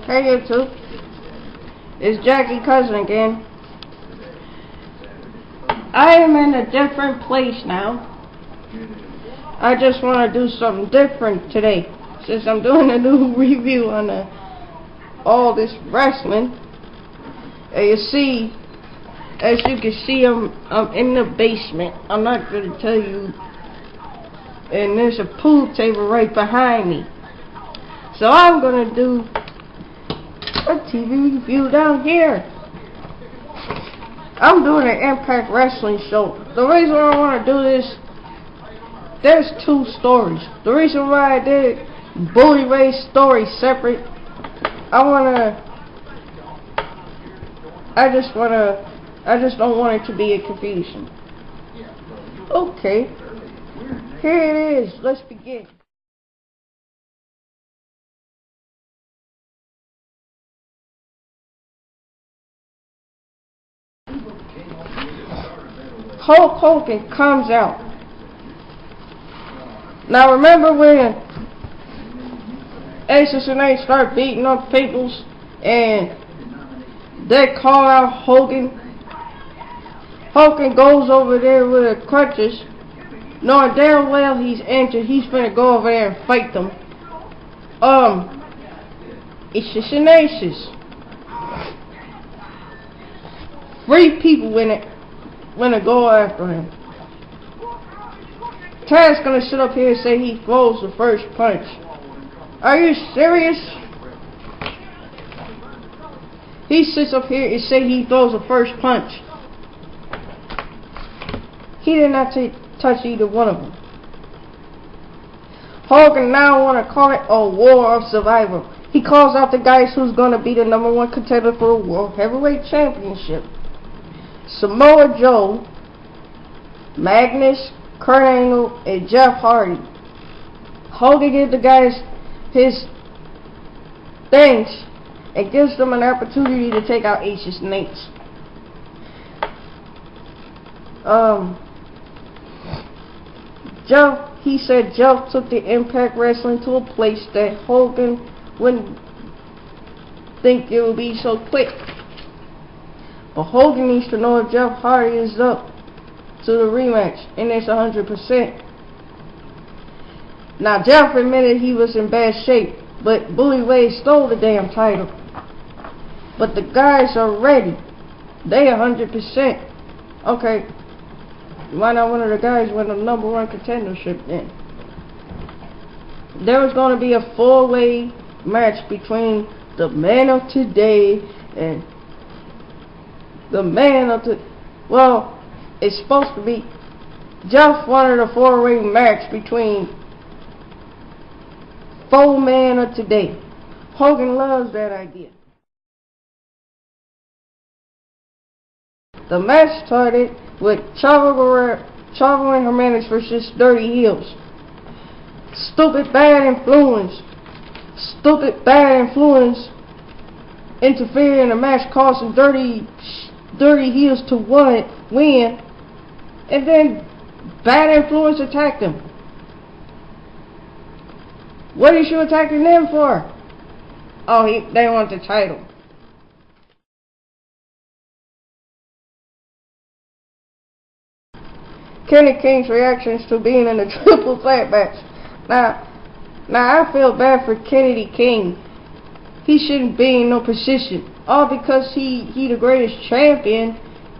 Hey YouTube, it's Jackie Cousin again. I am in a different place now. I just want to do something different today, since I'm doing a new review on all this wrestling. And as you can see, I'm in the basement. I'm not going to tell you. And there's a pool table right behind me. So I'm going to do a TV review down here. I'm doing an Impact Wrestling show. The reason why I want to do this, there's two stories. The reason why I did Bully Ray's story separate, I just don't want it to be a confusion. Okay, here it is. Let's begin. Hulk Hogan comes out. Now remember when Aces and Eight start beating up peoples and they call out Hogan? Hogan goes over there with the crutches, knowing damn well he's injured. He's gonna go over there and fight them. Aces and Aces. 3 people when to go after him. Tad's gonna sit up here and say he throws the first punch. Are you serious? He sits up here and say he throws the first punch. He did not touch either one of them. Hogan now want to call it a war of survival. He calls out the guys who's gonna be the #1 contender for the World Heavyweight Championship. Samoa Joe, Magnus, Kurt Angle, and Jeff Hardy. Hogan gives the guys his things and gives them an opportunity to take out Aces and Eights. He said Jeff took the Impact Wrestling to a place that Hogan wouldn't think it would be so quick. But Hogan needs to know if Jeff Hardy is up to the rematch, and it's 100%. Now Jeff admitted he was in bad shape, but Bully Ray stole the damn title. But the guys are ready. They 100%. Okay, why not one of the guys win the #1 contendership then? There was going to be a 4-way match between the man of today and the man of the... Well, it's supposed to be... Jeff wanted a 4-way match between 4 men of today. Hogan loves that idea. The match started with Chavo and Jimenez versus Dirty Heels. Stupid bad influence interfered in the match, causing Dirty Heels to win, and then Bad Influence attacked him. What is you attacking them for? Oh, they want the title. Kenny King's reactions to being in a triple threat match. Now I feel bad for Kenny King. He shouldn't be in no position. All because he the greatest champion.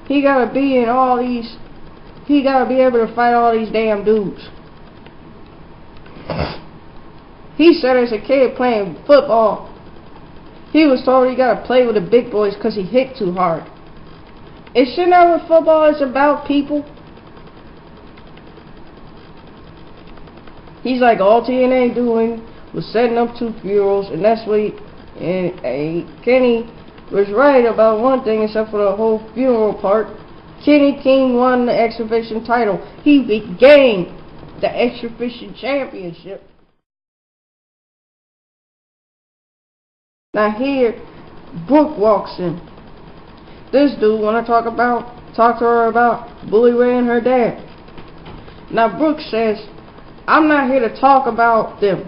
He gotta be in all these. He gotta be able to fight all these damn dudes. He said as a kid playing football, he was told he gotta play with the big boys because he hit too hard. Isn't that what football is about, people? He's like, all TNA doing was setting up 2 funerals, and that's what Kenny was right about one thing except for the whole funeral part. Kenny King won the exhibition title. He regained the exhibition championship. Now here, Brooke walks in. This dude wanna talk to her about Bully Ray and her dad. Now Brooke says, I'm not here to talk about them.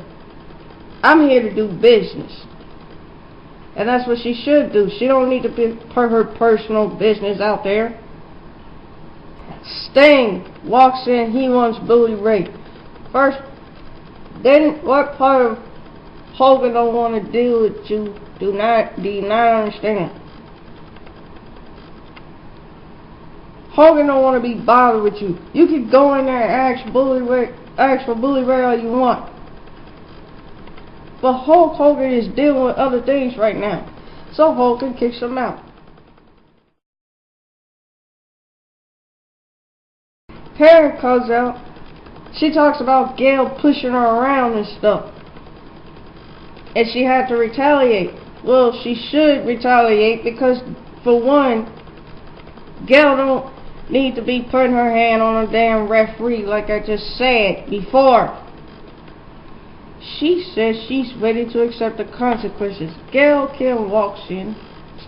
I'm here to do business. And that's what she should do. She don't need to put her personal business out there. Sting walks in, he wants Bully Ray. First, then what part of Hogan don't want to deal with you? Do you not understand? Hogan don't want to be bothered with you. You can go in there and ask for Bully Ray all you want. But Hulk Hogan is dealing with other things right now. So Hogan kicks him out. Karen comes out. She talks about Gail pushing her around and stuff. And she had to retaliate. Well, she should retaliate because, for one, Gail don't need to be putting her hand on a damn referee like I just said before. She says she's ready to accept the consequences. Gail Kim walks in,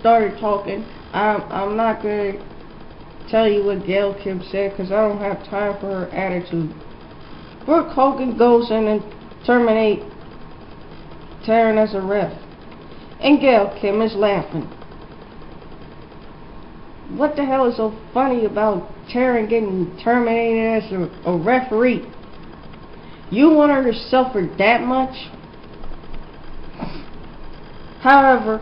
started talking. I'm not going to tell you what Gail Kim said because I don't have time for her attitude. Brooke Hogan goes in and terminates Taryn as a ref. And Gail Kim is laughing. What the hell is so funny about Taryn getting terminated as a referee? You want her to suffer that much? However,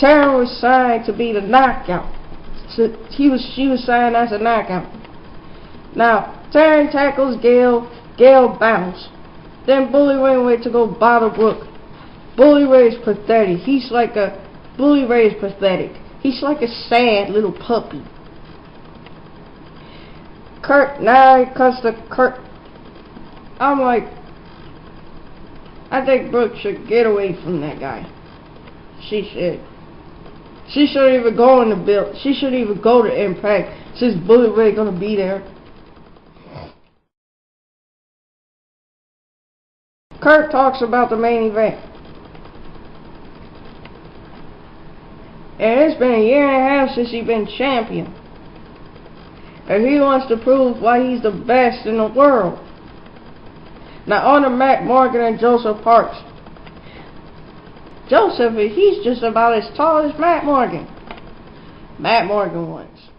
Taryn was signed to be the knockout. So she was signed as a knockout. Now, Taryn tackles Gail. Gail bounces. Then Bully Ray went to go bother Brooke. Bully Ray is pathetic. Bully Ray is pathetic. He's like a sad little puppy. Now it comes to Kurt. I'm like, I think Brooke should get away from that guy. She should. She shouldn't even go in the build. She shouldn't even go to Impact since Bully Ray gonna be there. Kurt talks about the main event. And it's been a year and a half since he's been champion. And he wants to prove why he's the best in the world. Now on to Matt Morgan and Joseph Parks. Joseph, he's just about as tall as Matt Morgan. Matt Morgan wins.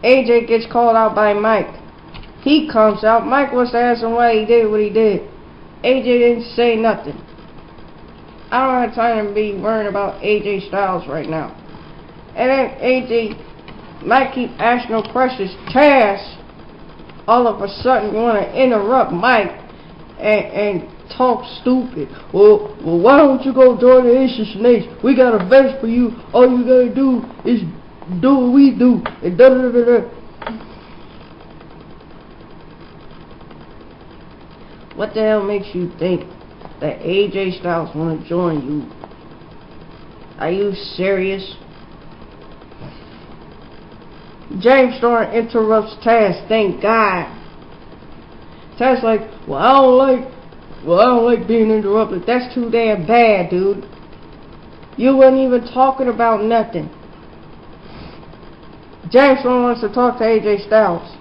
AJ gets called out by Mike. He comes out. Mike wants to ask him why he did what he did. AJ didn't say nothing. I don't have time to be worrying about AJ Styles right now. And then Mike keep asking no questions. Taz all of a sudden want to interrupt Mike and talk stupid. Well, why don't you go join the Ace of Snakes? We got a vest for you. All you gotta do is do what we do. And da da da da. What the hell makes you think that AJ Styles want to join you? Are you serious? James Storm interrupts Taz. Thank God. Taz like, well, I don't like being interrupted. That's too damn bad, dude. You weren't even talking about nothing. James Storm wants to talk to AJ Styles.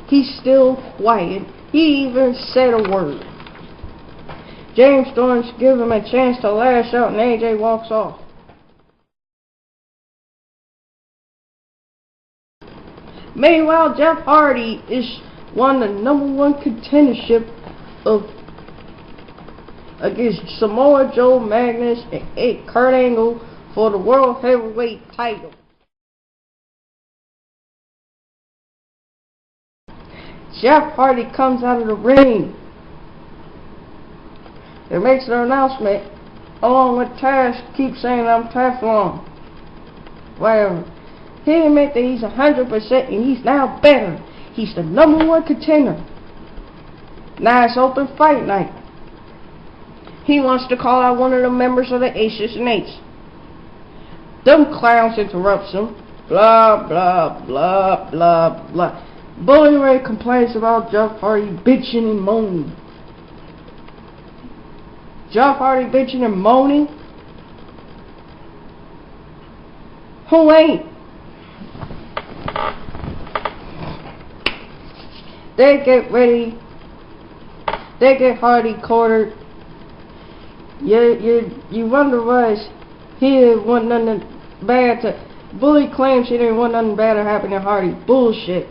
He's still quiet. He even said a word. James Storm gives him a chance to lash out and AJ walks off. Meanwhile, Jeff Hardy is won the #1 contendership against Samoa Joe, Magnus, and Kurt Angle for the World Heavyweight title. Jeff Hardy comes out of the ring and makes an announcement along with Taz. Keep saying I'm Teflon. Whatever. He admits that he's 100% and he's now better. He's the #1 contender. Now it's open fight night. He wants to call out one of the members of the Ace of Snakes. Them clowns interrupts him. Blah, blah, blah, blah, blah. Bully Ray complains about Jeff Hardy bitching and moaning. Jeff Hardy bitching and moaning? Who ain't? They get ready. They get Hardy cornered You wonder why he wasn't nothing bad to... Bully claims he didn't want nothing bad to happen to Hardy. Bullshit.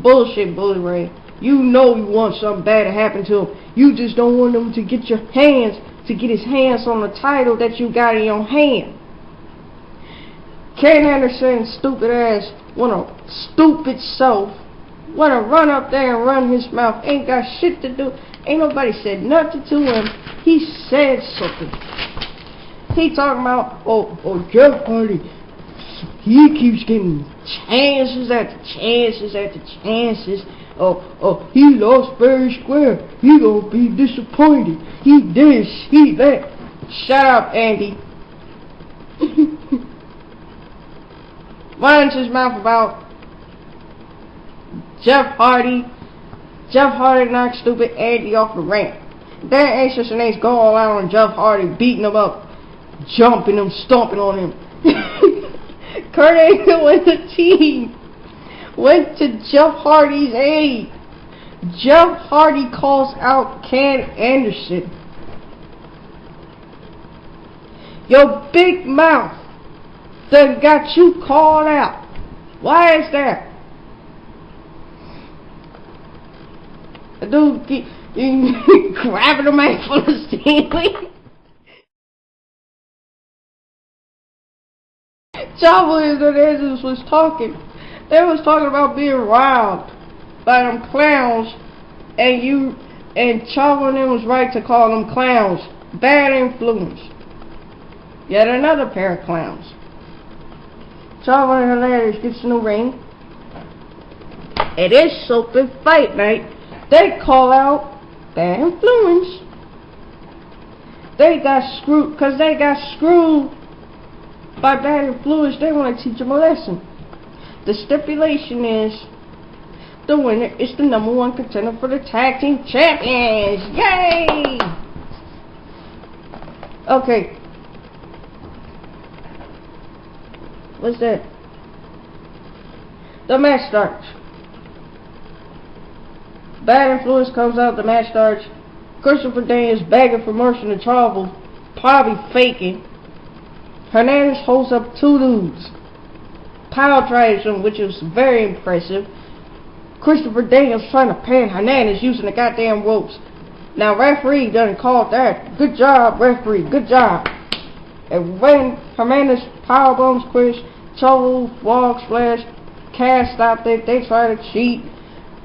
Bullshit, Bully Ray. You know you want something bad to happen to him. You just don't want him to get his hands on the title that you got in your hand. Ken Anderson's stupid ass stupid self wanna run up there and run his mouth. Ain't got shit to do. Ain't nobody said nothing to him. He said something. He talking about, oh, Jeff Hardy, he keeps getting chances after chances after chances. Oh, he lost fair and square. He gonna be disappointed. He this, he that. Shut up, Andy. Runs his mouth about Jeff Hardy. Jeff Hardy knocked stupid Andy off the ramp. Then Anxious and Ace go all out on Jeff Hardy, beating him up, jumping him, stomping on him. Kurt Angle and the team went to Jeff Hardy's aid. Jeff Hardy calls out Ken Anderson. Your big mouth done got you called out. Why is that? The dude keep grabbing a man full of stealing. Chavo and Hernandez was talking. They was talking about being robbed by them clowns, and Chavo and them was right to call them clowns. Bad influence. Yet another pair of clowns. Chavo and Hernandez gets in the ring. It is stupid fight night. They call out bad influence. They got screwed because they got screwed by bad influence. They want to teach them a lesson. The stipulation is the winner is the #1 contender for the tag team champions. Yay! Okay. What's that? The match starts. Bad influence comes out. The match starts. Christopher Daniels begging for mercy to travel, probably faking. Hernandez holds up two dudes. Power drives him, which is very impressive. Christopher Daniels trying to pin Hernandez using the goddamn ropes. Now referee done called that. Good job, referee. Good job. And when Hernandez powerbombs Chris, Chavo, Frog Splash, Cass stopped it. They try to cheat.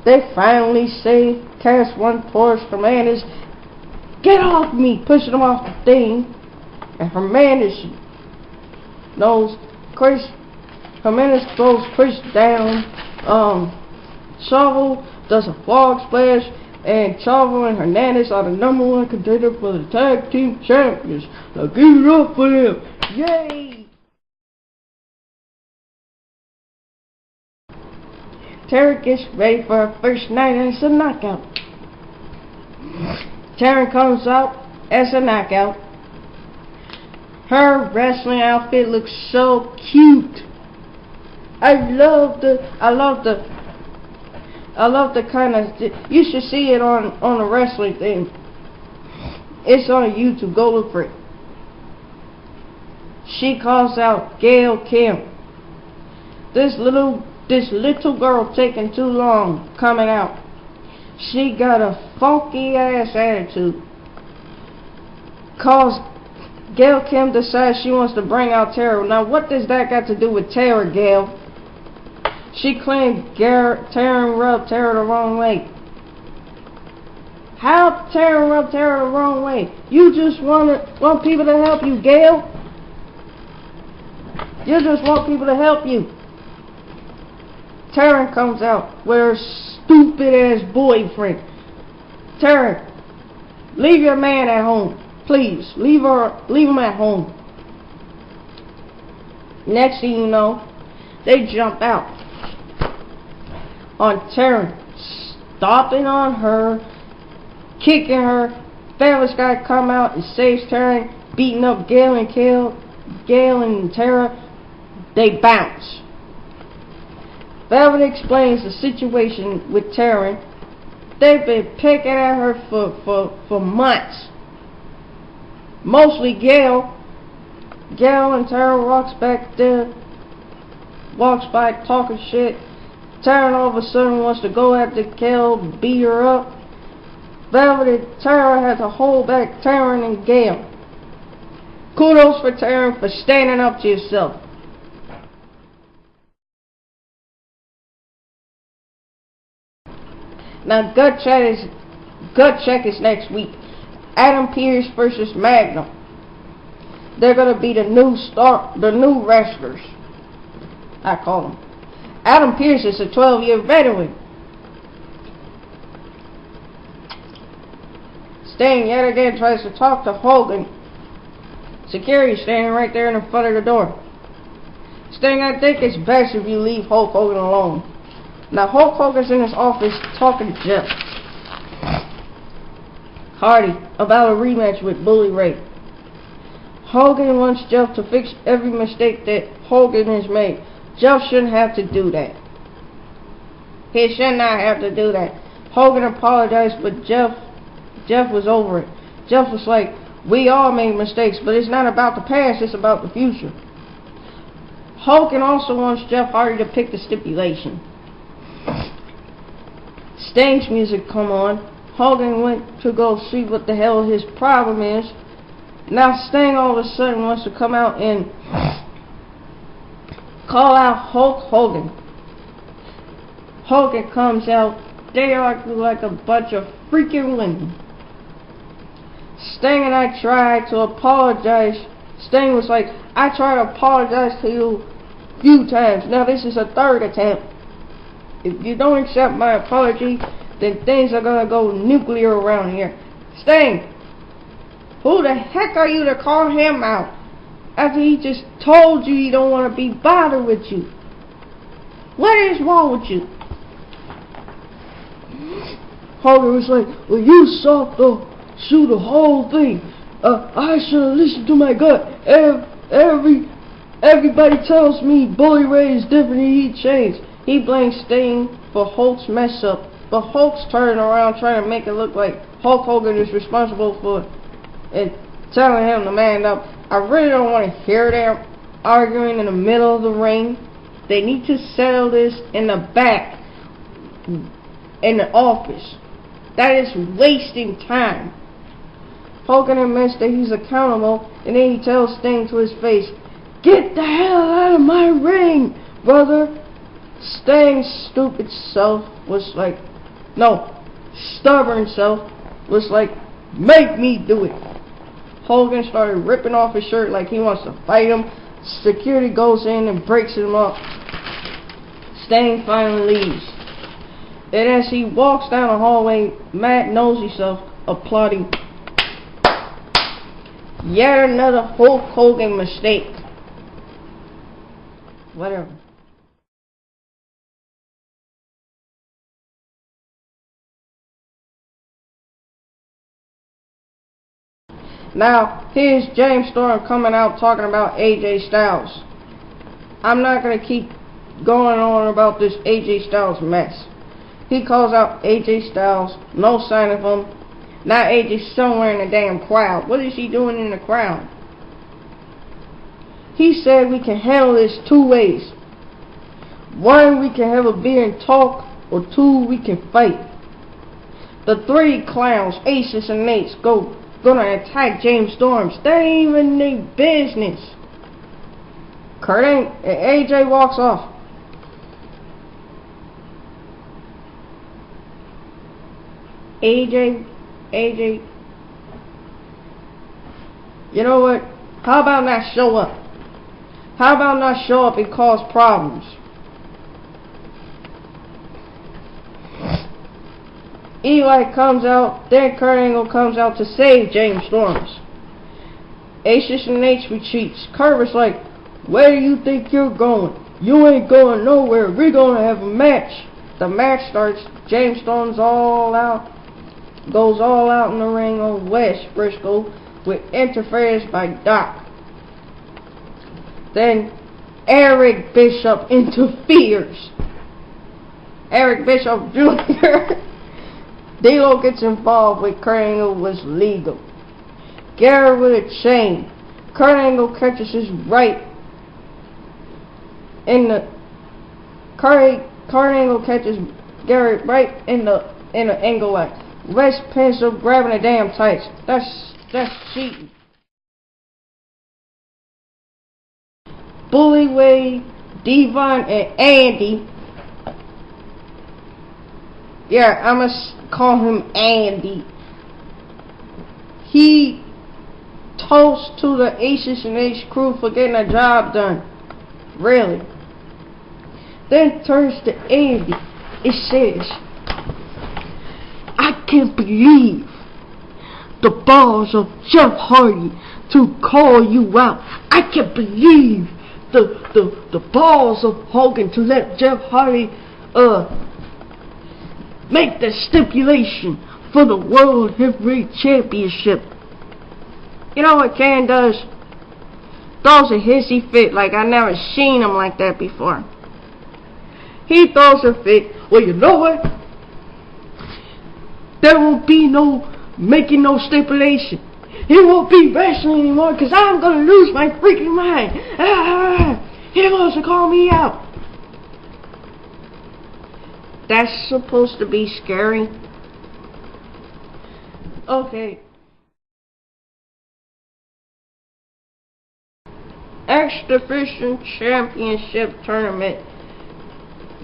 They finally say Cass one towards Hernandez. Get off me! Pushing him off the thing. And Hernandez knows Chris. Hernandez throws Chris down. Chavo does a frog splash. And Chavo and Hernandez are the #1 contender for the tag team champions. Now give it up for them. Yay! Taryn gets ready for her first night as a knockout. Taryn comes out as a knockout. Her wrestling outfit looks so cute. I love the kind of, you should see it on the wrestling thing. It's on YouTube. Go look for it. She calls out Gail Kim. This little girl taking too long coming out. She got a funky ass attitude. Cause Gail Kim decides she wants to bring out Tara. Now what does that got to do with Tara, Gail? She claimed Taryn rubbed Tara the wrong way. How Taryn rubbed Tara the wrong way? You just want people to help you, Gail. You just want people to help you. Taryn comes out with her stupid ass boyfriend. Taryn, leave your man at home. Please, leave him at home. Next thing you know, they jump out on Taryn, stomping on her, kicking her. Fabulous guy come out and saves Taryn, beating up Gail and Tara. They bounce. Velvet explains the situation with Taryn. They've been picking at her for months. Mostly Gail. Gail and Tara walks back there. Walks by talking shit. Taryn all of a sudden wants to go after Gail, beat her up. Velvet and Tara had to hold back Taryn and Gail. Kudos for Taryn for standing up to yourself. Now gut check is next week. Adam Pearce versus Magnum. They're gonna be the new wrestlers. I call them. Adam Pearce is a 12-year veteran. Sting yet again tries to talk to Hogan. Security standing right there in the front of the door. Sting, I think it's best if you leave Hulk Hogan alone. Now Hulk Hogan's in his office talking to Jeff Hardy about a rematch with Bully Ray. Hogan wants Jeff to fix every mistake that Hogan has made. Jeff shouldn't have to do that. He should not have to do that. Hogan apologized, but Jeff was over it. Jeff was like, we all made mistakes, but it's not about the past, it's about the future. Hogan also wants Jeff Hardy to pick the stipulation. Sting's music come on. Hogan went to go see what the hell his problem is. Now Sting all of a sudden wants to come out and call out Hulk Hogan. Hogan comes out. They argue like a bunch of freaking women. Sting and I tried to apologize. Sting was like, I tried to apologize to you a few times. Now this is a third attempt. If you don't accept my apology, then things are gonna go nuclear around here. Sting, who the heck are you to call him out after he just told you he don't want to be bothered with you? What is wrong with you? Hogan was like, well, you saw the whole thing. I should have listened to my gut. Everybody tells me Bully Ray is different and he changed. He blames Sting for Hulk's mess up, but Hulk's turning around trying to make it look like Hulk Hogan is responsible for it, telling him to man up. I really don't want to hear them arguing in the middle of the ring. They need to settle this in the back, in the office. That is wasting time. Hogan admits that he's accountable, and then he tells Sting to his face, get the hell out of my ring, brother. Sting's stupid self was like, no, stubborn self was like, make me do it. Hogan started ripping off his shirt like he wants to fight him. Security goes in and breaks him up. Sting finally leaves. And as he walks down the hallway, Matt knows himself, applauding. Yet another Hulk Hogan mistake. Whatever. Now, here's James Storm coming out talking about AJ Styles. I'm not going to keep going on about this AJ Styles mess. He calls out AJ Styles, no sign of him. Now AJ's somewhere in the damn crowd. What is he doing in the crowd? He said we can handle this two ways. One, we can have a beer and talk, or two, we can fight. The three clowns, Aces and Nates, gonna attack James Storms. That ain't even their business. AJ walks off. AJ, you know what? How about not show up? How about not show up and cause problems? Eli comes out, then Kurt Angle comes out to save James Storms. Aces and Nates retreats. Kurt was like, where do you think you're going? You ain't going nowhere. We're gonna have a match. The match starts. James Storms goes all out in the ring on West Briscoe with interference by Doc. Then Eric Bishop interferes. Eric Bishop Jr. D'Lo gets involved with Kurt Angle was legal. Garrett with a chain. Kurt Angle catches his right in the Kurt Angle catches Garrett right in the angle line. West pencil grabbing the damn tights. That's cheating. Bully Wade, Devon, and Andy. Yeah, I must call him Andy. He toasts to the Aces and Ace crew for getting a job done. Really. Then turns to Andy. It says, I can't believe the balls of Jeff Hardy to call you out. I can't believe the balls of Hogan to let Jeff Hardy make the stipulation for the World Heavyweight Championship. You know what Ken does? Throws a hissy fit like I never seen him like that before. He throws a fit. Well, you know what? There won't be no making no stipulation. He won't be wrestling anymore because I'm going to lose my freaking mind. He wants to call me out. That's supposed to be scary. Okay. X Division Championship Tournament.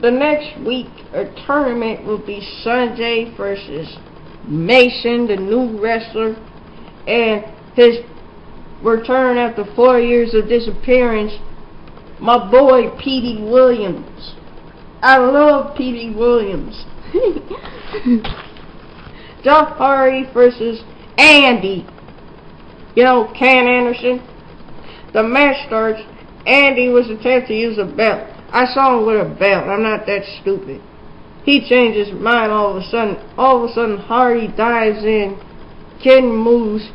The next week, a tournament will be Sanjay versus Mason, the new wrestler, and his return after 4 years of disappearance, my boy P.D. Williams. I love P.D. Williams. Jeff Hardy versus Andy. You know, Ken Anderson. The match starts. Andy was attempting to use a belt. I saw him with a belt. I'm not that stupid. He changes his mind all of a sudden. All of a sudden, Hardy dives in. Ken moves.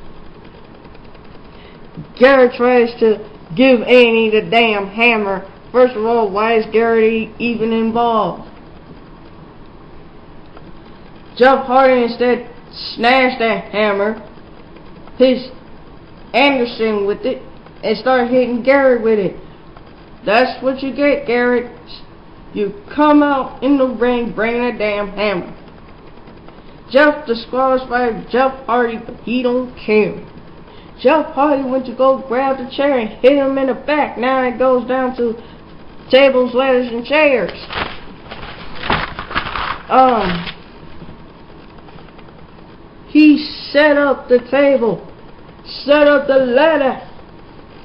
Garrett tries to give Andy the damn hammer. First of all, why is Garrett even involved? Jeff Hardy instead snatched that hammer, hits Anderson with it, and started hitting Garrett with it. That's what you get, Garrett. You come out in the ring bringing a damn hammer. Jeff disqualified Jeff Hardy, but he don't care. Jeff Hardy went to go grab the chair and hit him in the back. Now it goes down to tables, ladders, and chairs. He set up the table, set up the ladder.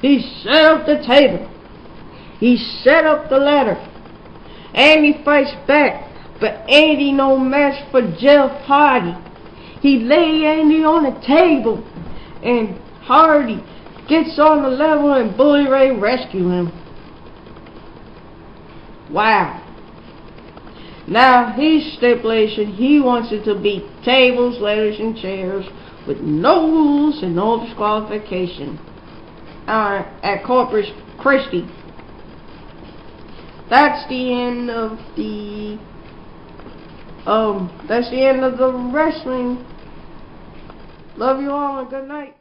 He set up the table. He set up the ladder. Andy fights back, but Andy no match for Jeff Hardy. He lay Andy on the table, and Hardy gets on the level, and Bully Ray rescue him. Wow. Now his stipulation, he wants it to be tables, ladders, and chairs with no rules and no disqualification. At Corpus Christi. That's the end of the wrestling. Love you all and good night.